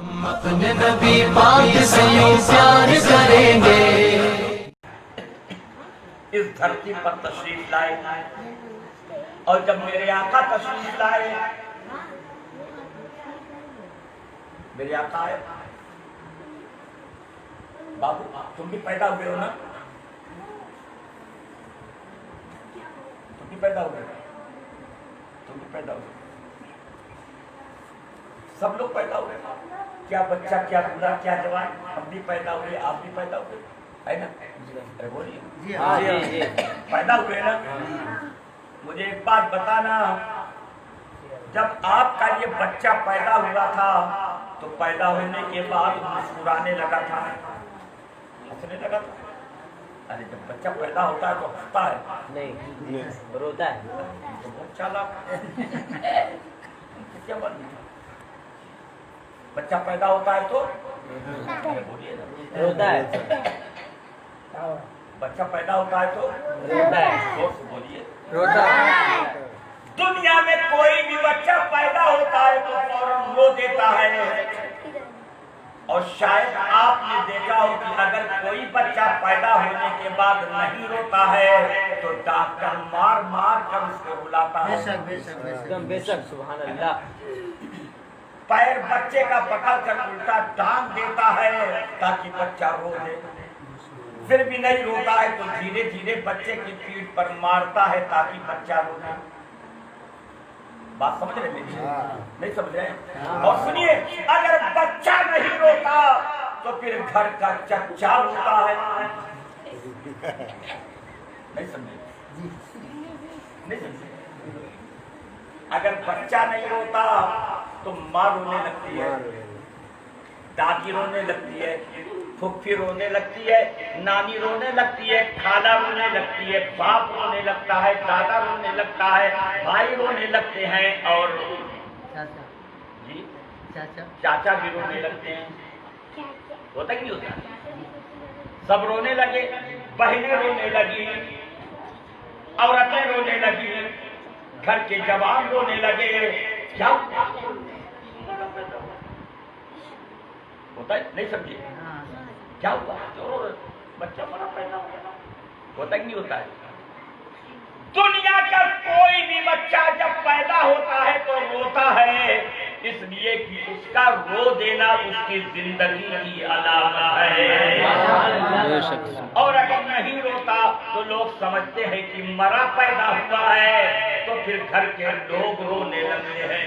ہم اپنے نبی پاک سے یوں پیار کریں گے. اس دھرتی پر تشریف لائے اور جب میرے آقا تشریف لائے، میرے آقا آئے، بابو تم بھی پیدا ہوئے ہو نا، تم بھی پیدا ہوئے، تم بھی پیدا ہوئے، سب لوگ پیدا ہوئے، کیا بچہ کیا بوڑھا کیا جوان، ہم بھی پیدا ہوئے، آپ بھی پیدا ہوئے، ہے نا؟ بولیے پیدا ہوئے نا. مجھے ایک بات بتانا، جب آپ کا یہ بچہ پیدا ہوا تھا تو پیدا ہونے کے بعد مسکرانے لگا تھا، ہنسنے لگا تھا؟ ارے جب بچہ پیدا ہوتا ہے تو ہنستا ہے نہیں، روتا ہے. تو بہت چالاک کیا بات ہے، بچہ پیدا ہوتا ہے تو بولیے روتا ہے، بچہ پیدا ہوتا ہے تو روتا ہے، زور سے بولیے روتا ہے. دنیا میں کوئی بھی بچہ پیدا ہوتا ہے تو فوراً رو دیتا ہے، اور شاید آپ نے دیکھا ہو کہ اگر کوئی بچہ پیدا ہونے کے بعد نہیں روتا ہے تو ڈاکٹر مار مار کر اس کو رلاتا ہے. بے شک سبحان اللہ. پیر بچے کا پکڑ کر الٹا ٹانگ دیتا ہے تاکہ بچہ رو دے، پھر بھی نہیں روتا ہے تو دھیرے دھیرے بچے کی پیٹھ پر مارتا ہے تاکہ بچہ رو دے. بات سمجھ رہے میری؟ نہیں سمجھ رہے؟ اور سنیے، اگر بچہ نہیں روتا تو پھر گھر کا چچا روتا ہے. نہیں سمجھے؟ نہیں سمجھے؟ اگر بچہ نہیں روتا تو ماں رونے لگتی ہے، دادی رونے لگتی ہے، پھپھی رونے لگتی ہے، نانی رونے لگتی ہے، خالہ رونے لگتی ہے، باپ رونے لگتا ہے، دادا رونے لگتا ہے، بھائی رونے لگتے ہیں، اور جی چاچا بھی رونے لگتے ہیں. ہوتا کہ نہیں ہوتا؟ سب رونے لگے، بہنیں رونے لگی، عورتیں رونے لگی، گھر کے جوان رونے لگے. کیا ہوتا ہے؟ نہیں سمجھے؟ کیا ہوا؟ بچہ بڑا پیدا ہوتا کہ نہیں ہوتا ہے؟ دنیا کا کوئی بھی بچہ جب پیدا ہوتا ہے تو روتا ہے، اس لیے کہ اس کا رو دینا اس کی زندگی کی علامت ہے. اور اگر نہیں روتا تو لوگ سمجھتے ہیں کہ مرا پیدا ہوا ہے، تو پھر گھر کے لوگ رونے لگتے ہیں.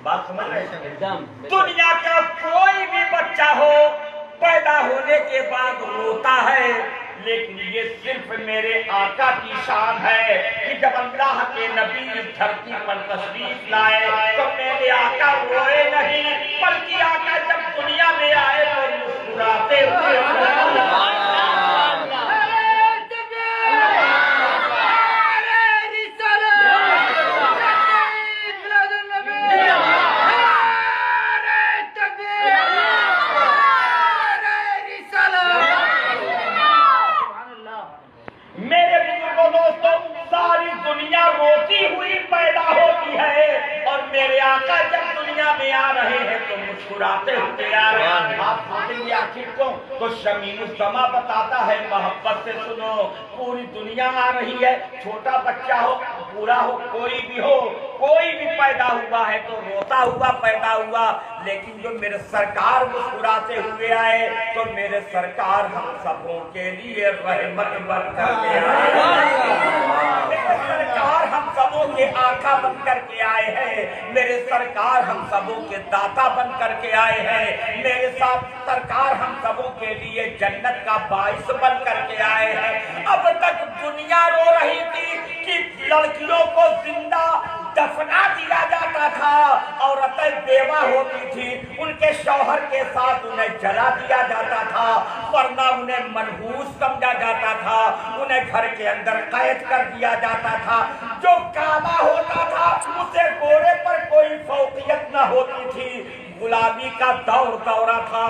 بات سمجھ رہے ہیں؟ دنیا کا کوئی بھی بچہ ہو پیدا ہونے کے بعد روتا ہے، لیکن یہ صرف میرے آقا کی شان ہے کہ جب اللہ کے نبی اس دھرتی پر تشریف لائے تو میرے آقا روئے نہیں، بلکہ آقا جب دنیا میں آئے تو مسکراتے ہوئے. روتی ہوئی پیدا ہوتی ہے اور میرے آقا جب دنیا میں آ رہے ہیں تو مسکراتے ہوتے آ رہے ہیں. آپ سوچیں گے آخر کیوں؟ تو شمیم السما بتاتا ہے محبت سے سنو، پوری دنیا آ رہی ہے، چھوٹا بچہ ہو بوڑھا ہو کوئی بھی ہو، کوئی بھی پیدا ہوا ہے تو روتا ہوا پیدا ہوا، لیکن جو میرے سرکار مسکراتے ہوئے آئے تو میرے سرکار ہم سبوں کے لیے رحمت بن کر کے آئے. سرکار ہم سبوں کے آقا بن کر کے آئے ہیں، میرے سرکار ہم سبوں کے داتا بن کر کے آئے ہیں، میرے ساتھ سرکار ہم سبوں کے لیے جنت کا باعث بن کر کے آئے ہیں. اب تک دنیا رو رہی تھی کہ لڑکیوں کو زندہ دفنا دیا جاتا تھا، عورتیں بیوہ ہوتی تھی ان کے شوہر کے ساتھ انہیں جلا دیا جاتا تھا، ورنہ انہیں منحوس سمجھا جاتا تھا، انہیں گھر کے اندر قید کر دیا جاتا تھا. جو کالا ہوتا تھا اسے گورے پر کوئی فوقیت نہ ہوتی تھی، غلامی کا دورہ تھا.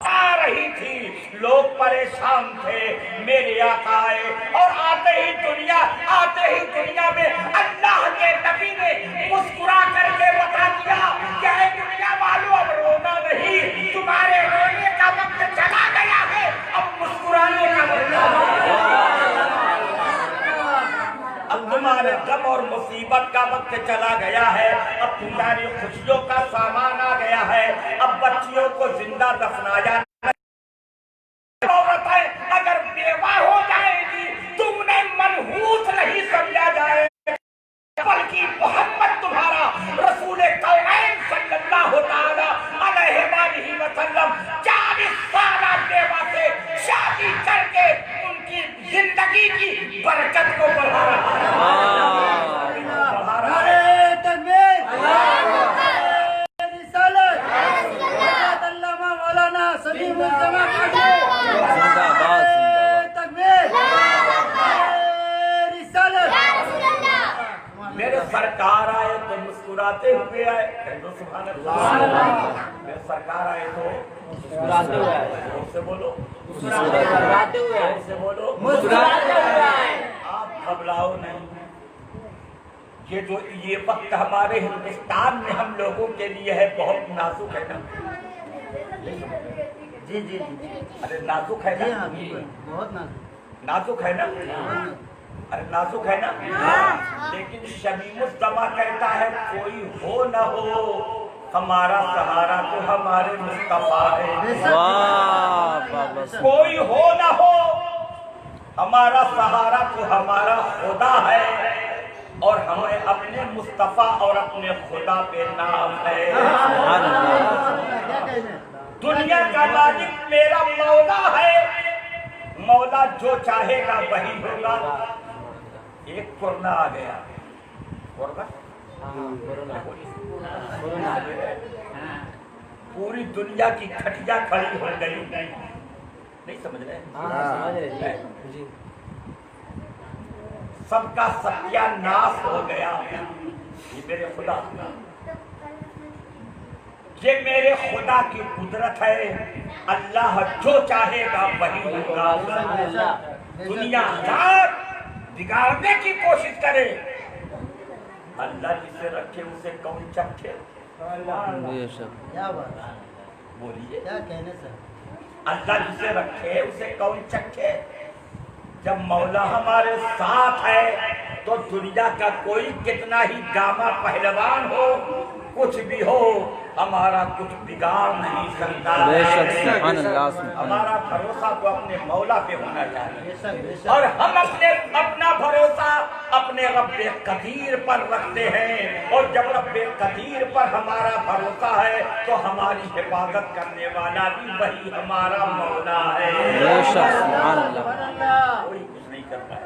آ رہی تھی، لوگ پریشان تھے، میرے آقا آئے اور آتے ہی دنیا میں اللہ کے نبی نے مسکرا کر کے بتا دیا کہ اے دنیا والو اب وقت چلا گیا ہے، اب تمہاری خوشیوں کا سامان آ گیا ہے، اب بچیوں کو زندہ دفنایا عورت ہے اگر بیوہ ہو جائے گی تم نے منحوس نہیں سمجھا جائے بلکہ محمد تمہارا رسول کونین صلی اللہ تعالی علیہ وآلہ وسلم 40 سالہ بیوہ سے شادی کر کے ان کی زندگی کی برکت کو بڑھا رہا ہے۔ تکبیر رسالت حضرت علامہ مولانا سلیم الجماع تکبیر رسالت میرے سرکار آئے تو مسکراتے ہوئے آئے، سبحان اللہ، میرے سرکار آئے تو مسکراتے ہوئے آئے، اس سے بولو مسکراتے ہوئے آئے، اس سے بولو مسکراتے ہوئے آئے۔ آپ گھبراؤ نہیں، یہ وقت ہمارے ہندوستان میں ہم لوگوں کے لیے ہے بہت نازک ہے نا، جی جی جی ارے نازک ہے جی نا، ہاں بالکل بہت نازک نازک ہے نا، ارے نازک ہے نا، لیکن شمیم الدمع کہتا ہے کوئی ہو نہ ہو ہمارا سہارا تو ہمارے مصطفیٰ ہے، کوئی ہو نہ ہو ہمارا سہارا تو ہمارا خدا ہے، اور ہمیں اپنے مصطفیٰ اور اپنے خدا پہ نام ہے۔ دنیا کا مالک میرا مولا ہے، مولا جو چاہے گا وہی ہوگا۔ ایک کورونا آ گیا، پوری دنیا کی کھٹیا کھڑی ہو گئی، نہیں سمجھ رہے؟ سب کا ستیہ ناش ہو گیا۔ یہ میرے خدا، یہ میرے خدا کی قدرت ہے، اللہ جو چاہے گا وہی ہوگا۔ دنیا ہزار بگاڑنے کی کوشش کرے، اللہ جسے رکھے اسے کون چکھے؟ کیا بات ہے، بولیے، کیا کہنے سر، اللہ جسے رکھے اسے کون چکھے؟ جب مولا ہمارے ساتھ ہے تو دنیا کا کوئی کتنا ہی گاما پہلوان ہو، کچھ بھی ہو، ہمارا کچھ بگاڑ نہیں سکتا ہے۔ ہمارا بھروسہ تو اپنے مولا پہ ہونا چاہیے، اور ہم اپنا بھروسہ اپنے رب قدیر پر رکھتے ہیں، اور جب رب قدیر پر ہمارا بھروسہ ہے تو ہماری حفاظت کرنے والا بھی وہی ہمارا مولا ہے۔ کوئی کچھ نہیں کرتا ہے،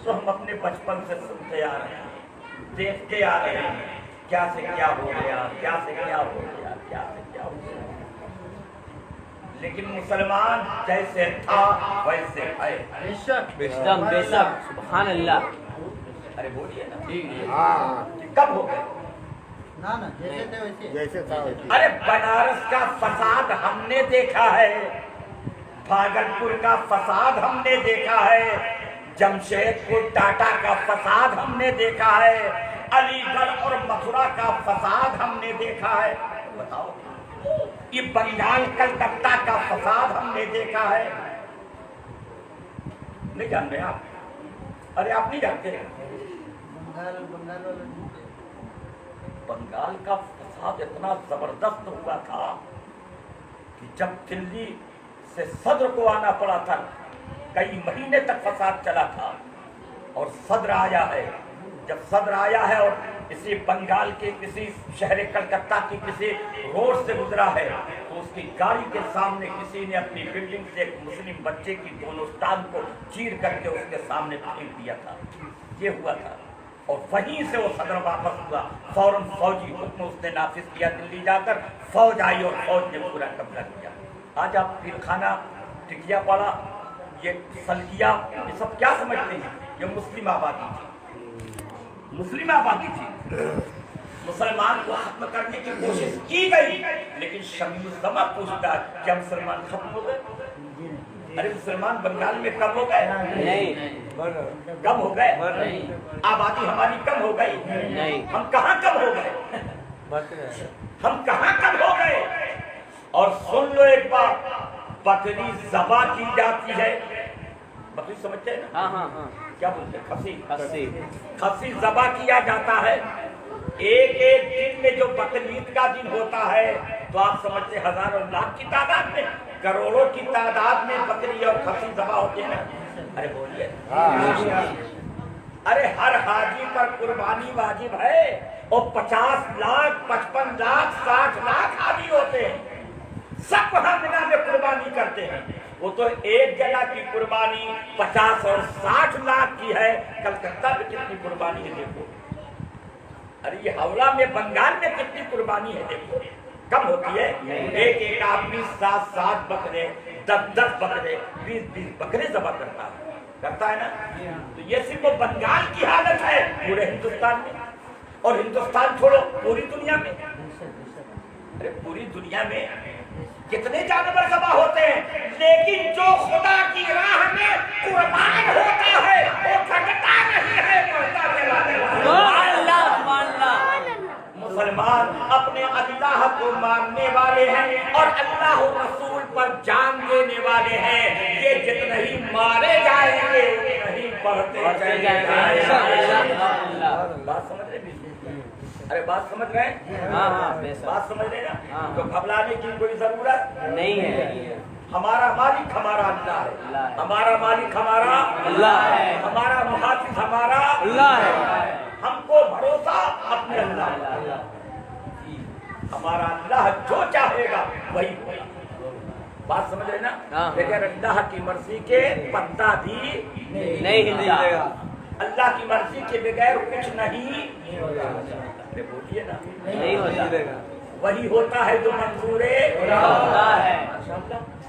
تو ہم اپنے بچپن سے سنتے آ رہے ہیں، دیکھتے آ رہے ہیں، کیا سے کیا ہو گیا، کیا سے کیا ہو گیا، کیا سے کیا ہو گیا۔ لیکن مسلمان جیسے تھا ویسے ہے۔ بے شک سبحان اللہ۔ ارے بولیے نا، کب ہو گئے؟ نا جیسے تھے ویسے، ارے بنارس کا فساد ہم نے دیکھا ہے، بھاگلپور کا فساد ہم نے دیکھا ہے، جمشید پور ٹاٹا کا فساد ہم نے دیکھا ہے، علی گڑھ اور متھرا کا فساد ہم نے دیکھا ہے۔ بتاؤ، یہ بنگال کلکتہ کا فساد ہم نے دیکھا ہے، نہیں جانتے آپ؟ ارے آپ نہیں جانتے؟ بنگال کا فساد اتنا زبردست ہوا تھا کہ جب دلی سے صدر کو آنا پڑا تھا، کئی مہینے تک فساد چلا تھا، اور صدر آیا ہے، جب صدر آیا ہے اور کسی بنگال کے کسی شہر کلکتہ کی کسی روڈ سے گزرا ہے تو اس کی گاڑی کے سامنے کسی نے اپنی بلڈنگ سے ایک مسلم بچے کی دونوں ٹانگ کو چیر کر کے اس کے سامنے پھینک دیا تھا۔ یہ ہوا تھا، اور وہیں سے وہ صدر واپس ہوا، فوراً فوجی حکم اس نے نافذ کیا، دلی جا کر فوج آئی اور فوج نے پورا قبضہ کیا۔ آج آپ پیر خانہ، ٹکیا پاڑا، یہ سلکیا، یہ سب کیا سمجھتے ہیں؟ یہ مسلم آبادی تھی، مسلم آبادی تھی۔ مسلمان کو ختم کرنے کی کوشش کی گئی، لیکن شمیم الدمع پوچھتا ہے کیا مسلمان ختم ہو گئے؟ ارے مسلمان بنگال میں کم ہو گئے؟ نہیں، کم ہو گئے؟ آبادی ہماری کم ہو گئی؟ نہیں۔ ہم کہاں کم ہو گئے؟ ہم کہاں کم ہو گئے؟ اور سن لو ایک بات، بکری ذبح کی جاتی ہے، بکری سمجھتے ہیں نا؟ کیا بولتے ہیں؟ کھسی ذبح کیا جاتا ہے، ایک ایک دن میں جو بقرعید کا دن ہوتا ہے تو آپ سمجھتے ہزاروں لاکھ کی تعداد میں کروڑوں کی تعداد میں بکری اور کھسی ذبح ہوتے ہیں. ارے بولیے ارے ہر حاجی پر قربانی واجب ہے اور 50 لاکھ 55 لاکھ 60 لاکھ حاجی ہوتے ہیں سب وہاں مینا میں قربانی کرتے ہیں. وہ تو ایک جگہ کی قربانی 50 اور 60 لاکھ کی ہے. کلکتہ میں کتنی قربانی ہے دیکھو. ارے یہ ہاوڑہ میں بنگال میں کتنی قربانی ہے دیکھو. کم ہوتی ہے. ایک ایک آدمی 7 بکرے 10 بکرے 20 بکرے ذبح کرتا ہے نا. تو یہ صرف وہ بنگال کی حالت ہے پورے ہندوستان میں اور ہندوستان چھوڑو پوری دنیا میں. ارے پوری دنیا میں کتنے جانور ذبح ہوتے ہیں لیکن جو خدا کی راہ میں قربان ہوتا ہے وہ گھٹتا نہیں ہے بڑھتا چلا جاتا ہے. مسلمان اپنے اللہ کو ماننے والے ہیں اور اللہ و رسول پر جان دینے والے ہیں. یہ جتنے ہی مارے جائیں گے اتنے ہی بڑھتے جائیں گے. بات سمجھ رہے ہیں؟ ارے بات سمجھ رہے ہیں؟ بات سمجھ رہے ہیں نا. تو گھبرانے کی کوئی ضرورت نہیں ہے. ہمارا مالک ہمارا اللہ ہے. ہمارا مالک ہمارا اللہ ہے. ہمارا محافظ ہمارا اللہ ہے. ہم کو بھروسہ اپنے اللہ. ہمارا اللہ جو چاہے گا وہی ہوگا. بات سمجھ رہے نا. لیکن اللہ کی مرضی کے پتا بھی نہیں ہلتا. اللہ کی مرضی کے بغیر کچھ نہیں بولیے نا. نہیں ہوتا. وہی ہوتا ہے جو منظور ہے.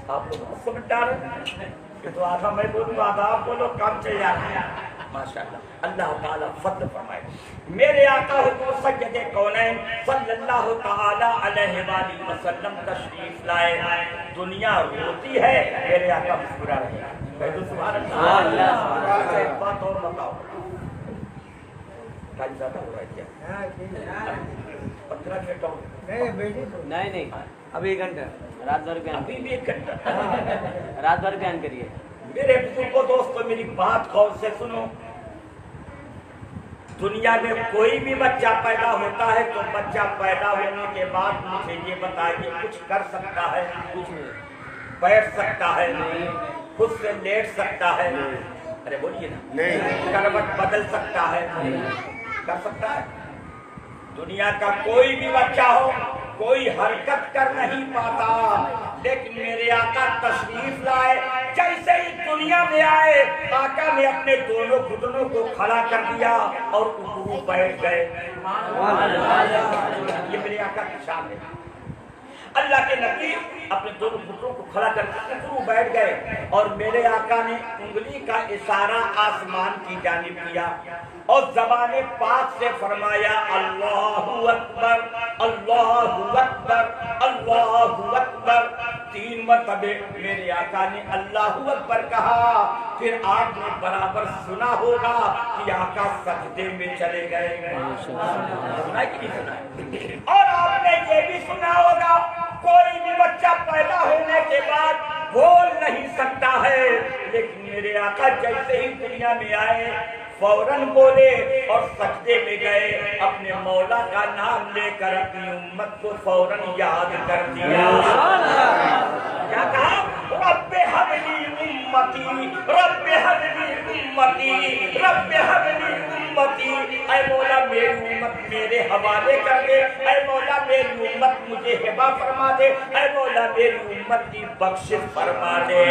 آپ کو بہت سمجھدار ہے کہ تو آدھا میں بولوں آدھا آپ بولو کام چل جاتا ہے. ماشاءاللہ. اللہ تعالیٰ فضل فرمائے. میرے آقا حضور سید کونین صلی اللہ تعالی علیہ وآلہ وسلم تشریف لائے. دنیا روتی ہے میرے آقا مسکرا رہے ہیں. سبحان اللہ. ایک بات اور بتاؤ ٹائم زیادہ ہو رہا ہے کیا؟ 15 منٹ اور نہیں ابھی 1 گھنٹہ رات بھر بیان ابھی بھی 1 گھنٹہ. رات بھر بیان کریے. میرے بزرگوں دوستوں میری بات غور سے سنو. دنیا میں کوئی بھی بچہ پیدا ہوتا ہے تو بچہ پیدا ہونے کے بعد مجھے یہ بتائیے کچھ کر سکتا ہے؟ کچھ بیٹھ سکتا ہے؟ خود سے لیٹ سکتا ہے؟ ارے بولیے نا. کروٹ بدل سکتا ہے؟ کر سکتا ہے؟ دنیا کا کوئی بھی بچہ ہو کوئی حرکت کر نہیں پاتا. لیکن میرے آقا تشریف لائے جیسے ہی دنیا میں آئے آقا نے اپنے دونوں گھٹنوں کو کھڑا کر دیا اور رکوع بیٹھ گئے. یہ میرے آقا کی شان ہے. اللہ کے نبی اپنے دونوں گھٹنوں کو کھڑا کر کے رکوع بیٹھ گئے اور میرے آقا نے انگلی کا اشارہ آسمان کی جانب کیا اور زبان پاک سے فرمایا اللہ اکبر اللہ اکبر اللہ اکبر. 3 مرتبہ میرے آقا نے اللہ اکبر کہا. پھر آپ نے برابر سنا ہوگا کہ آقا سجدے میں چلے گئے. سنا ہے کہ نہیں سنا ہے؟ اور آپ نے یہ بھی سنا ہوگا کوئی بھی بچہ پیدا ہونے کے بعد بول نہیں سکتا ہے لیکن میرے آقا جیسے ہی دنیا میں آئے فوراً بولے اور سجدے میں گئے. اپنے مولا کا نام لے کر اپنی امت کو فوراً یاد کر دیا. کیا کہا؟ رب ہب لی امتی رب ہب لی امتی رب ہب لی امتی. اے مولا میری امت میرے حوالے کر دے. اے مولا میری امت مجھے ہبہ فرما دے. اے مولا میری امت کی بخشش فرما دے.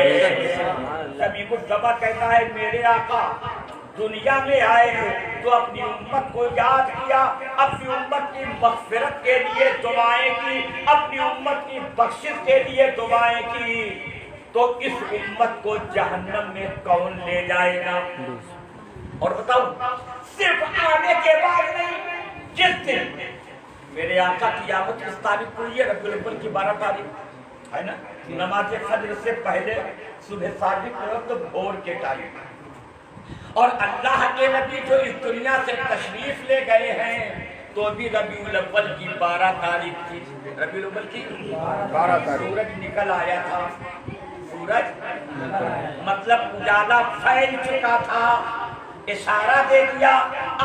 سبھی مصطفیٰ کہتا ہے میرے آقا دنیا میں آئے تو اپنی امت کو یاد کیا, اپنی امت کی مغفرت کے لیے دعائیں کی, اپنی امت کی بخشش کے لیے دعائیں کی. تو اس امت کو جہنم میں کون لے جائے گا؟ اور بتاؤ صرف آنے کے بعد نہیں, جس دن میرے آقا کی آمد کس تاریخ کو یہ ربیع الاول کی 12 تاریخ ہے نا, نماز فجر سے پہلے صبح صادق کے وقت بھور کے ٹائم. اور اللہ کے نبی جو اس دنیا سے تشریف لے گئے ہیں تو بھی ربیع الاول کی 12 تاریخ تھی. ربیع الاول کی 12 تاریخ. سورج نکل آیا تھا. سورج مطلب اجالا پھیل چکا تھا. اشارہ دے دیا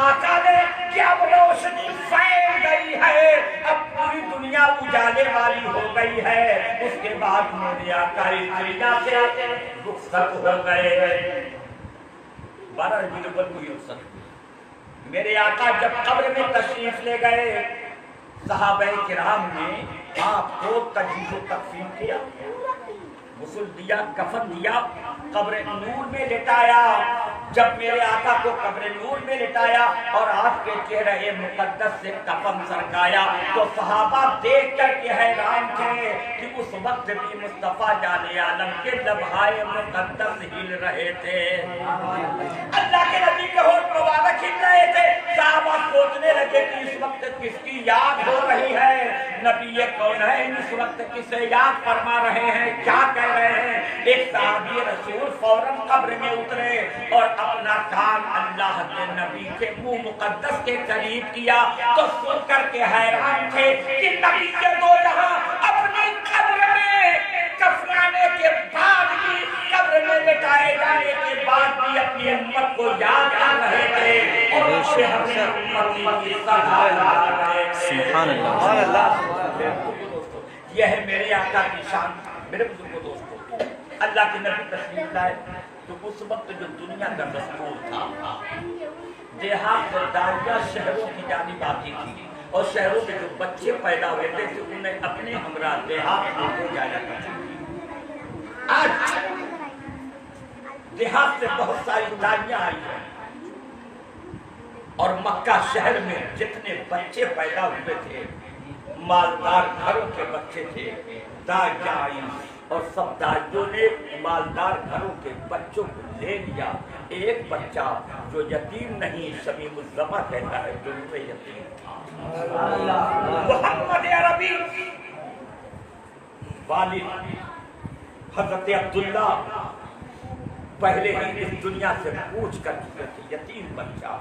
آقا نے کہ اب روشنی پھیل گئی ہے، اب پوری دنیا اجالے والی ہو گئی ہے۔ اس کے بعد میرے آقا اس دنیا سے رخصت ہو گئے۔ 12 ربیع الاول کو رخصت ہوئی۔ میرے آقا جب قبر میں تشریف لے گئے، صحابہ کرام نے آپ کو تجہیز و تکفین کیا، غسل دیا، کفن دیا، قبر نور میں لٹایا۔ جب میرے آقا کو قبر نور میں لٹایا اور آپ کے چہرے مقدس سے کفن سرکایا تو صحابہ دیکھ کر کے حیران تھے کہ اس وقت بھی مصطفیٰ جان عالم کے لبھائے مقدس ہل رہے تھے۔ اللہ کے نبی کے ہونٹ مبارک ہل رہے تھے۔ صحابہ سوچنے لگے کہ اس وقت کس کی یاد ہو رہی ہے، نبی کون ہے اس وقت کسے یاد فرما رہے ہیں، کیا کہہ رہے ہیں۔ ایک صحابی رسول فوراً قبر میں اترے اور اپنا کان اللہ کے نبی کے منہ مقدس کے قریب کیا تو سن کر کے حیران تھے کہ نبی کے دو جہاں اپنی قبر میں کفنانے کے بعد بھی، قبر میں لٹائے جانے کے بعد بھی اپنی امت کو یاد کر رہے تھے اور اسے ہمیں امت کی سبحان اللہ۔ یہ ہے میرے آقا کی شان۔ میرے بزرگوں دوستوں، اللہ کے نبی تشریف لائے تو اس وقت جو دنیا کا دستور تھا، دیہات سے داریاں شہروں کی جانب آتی تھی اور شہروں میں جو بچے پیدا ہوئے تھے تو انہیں اپنے ہمراہ دیہات میں لے جایا کرتے تھے۔ آج دیہات سے بہت ساری داریاں آئی ہیں اور مکہ شہر میں جتنے بچے پیدا ہوئے تھے، مالدار گھروں کے بچے تھے، داریاں آئی اور سب دائیوں نے مالدار گھروں کے بچوں کو لے لیا۔ ایک بچہ جو یتیم نہیں، شمیم الزمہ کہتا ہے، جو یتیم تھا، محمد عربی والد حضرت عبداللہ پہلے ہی اس دنیا سے پوچھ کر چکے تھے، یتیم بچہ۔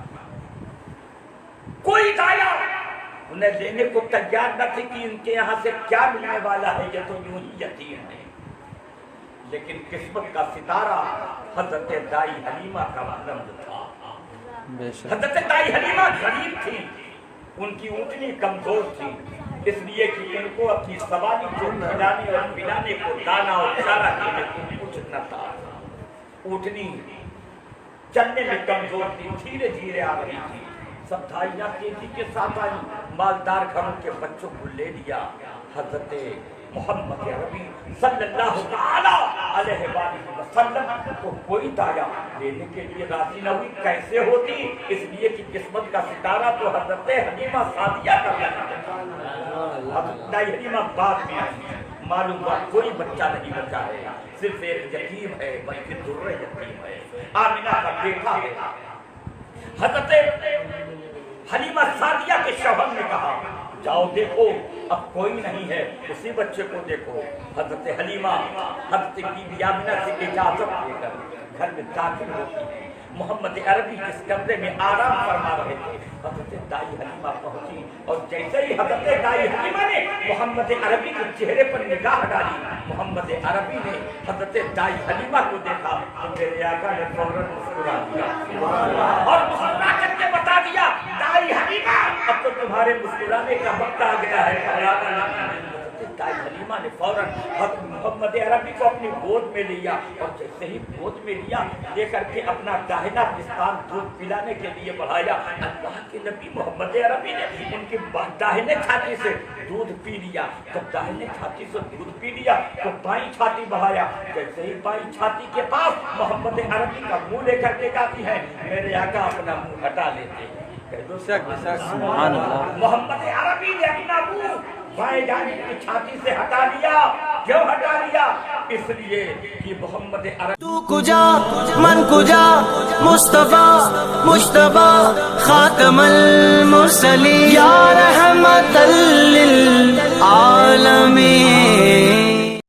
کوئی دایا انہیں لینے کو تیار نہ تھی کہ ان کے یہاں سے کیا ملنے والا ہے، یہ تو یوں ہی یتیم ہے۔ لیکن قسمت کا ستارہ حضرت دائی حلیمہ کا بلند تھا۔ حضرت دائی حلیمہ غریب تھی، ان کی اونٹنی کمزور تھی، اس لیے کہ ان کو اپنی سواری کو کھلانے اور پلانے کو دانا اور چارہ دینے کو کچھ نہ تھا۔ اونٹنی چلنے میں کمزور تھی، دھیرے دھیرے آ رہی تھی۔ سب دھائیاں تیزی کے ساتھ آئی، مالدار گھروں کے بچوں کو لے لیا۔ حضرت محمد عربی صلی اللہ علیہ وسلم کو کوئی دایا لینے کے لیے راضی نہ ہوئی۔ کیسے ہوتی؟ اس لیے کہ قسمت کا ستارہ تو حضرت حلیمہ سعدیہ کا حضرت حلیمہ بعد میں آئی، معلوم ہوا کوئی بچہ نہیں بچا ہے، صرف ایک یتیم ہے، بلکہ درر یتیم ہے، آمنہ کا بیٹا ہے۔ حضرت حلیمہ سعدیہ کے شوہر نے کہا جاؤ دیکھو اب کوئی نہیں ہے، اسی بچے کو دیکھو۔ حضرت حلیمہ حضرت بی بی آمنہ سے اجازت لے کر گھر میں داخل ہوتی ہے۔ محمد عربی جس کمرے میں آرام فرما رہے تھے، حضرت دائی حلیمہ پہنچی اور جیسے ہی حضرت دائی حلیمہ نے محمد عربی کے چہرے پر نگاہ ڈالی، محمد عربی نے حضرت دائی حلیمہ کو دیکھا تو میرے آقا نے فوراً مسکرا دیا اور مسکرا کر کے بتا دیا دائی حلیمہ اب تو تمہارے مسکرانے کا وقت آ گیا ہے۔ دائی حلیمہ نے فوراً حضرت محمد عربی کو اپنی گود میں لیا اور جیسے ہی گود میں لیا لے کر کے اپنا داہنا پستان دودھ پلانے کے لیے بڑھایا۔ اللہ کے نبی محمد عربی نے ان کی داہنے چھاتی سے دودھ پی لیا۔ جب داہنے چھاتی سے دودھ پی لیا تو بائیں چھاتی بڑھایا۔ جیسے ہی بائیں چھاتی کے پاس محمد عربی کا منہ لے کر کے جاتی ہے، میرے آقا اپنا منہ ہٹا لیتے ہیں۔ محمد عربی نے اپنا منہ بائیں جانب کی چھاتی سے ہٹا لیا۔ کیوں ہٹا لیا؟ اس لیے کہ محمد عربی تو کجا من کجا مصطفیٰ مجتبی خاتم المرسلین یا رحمت للعالمین۔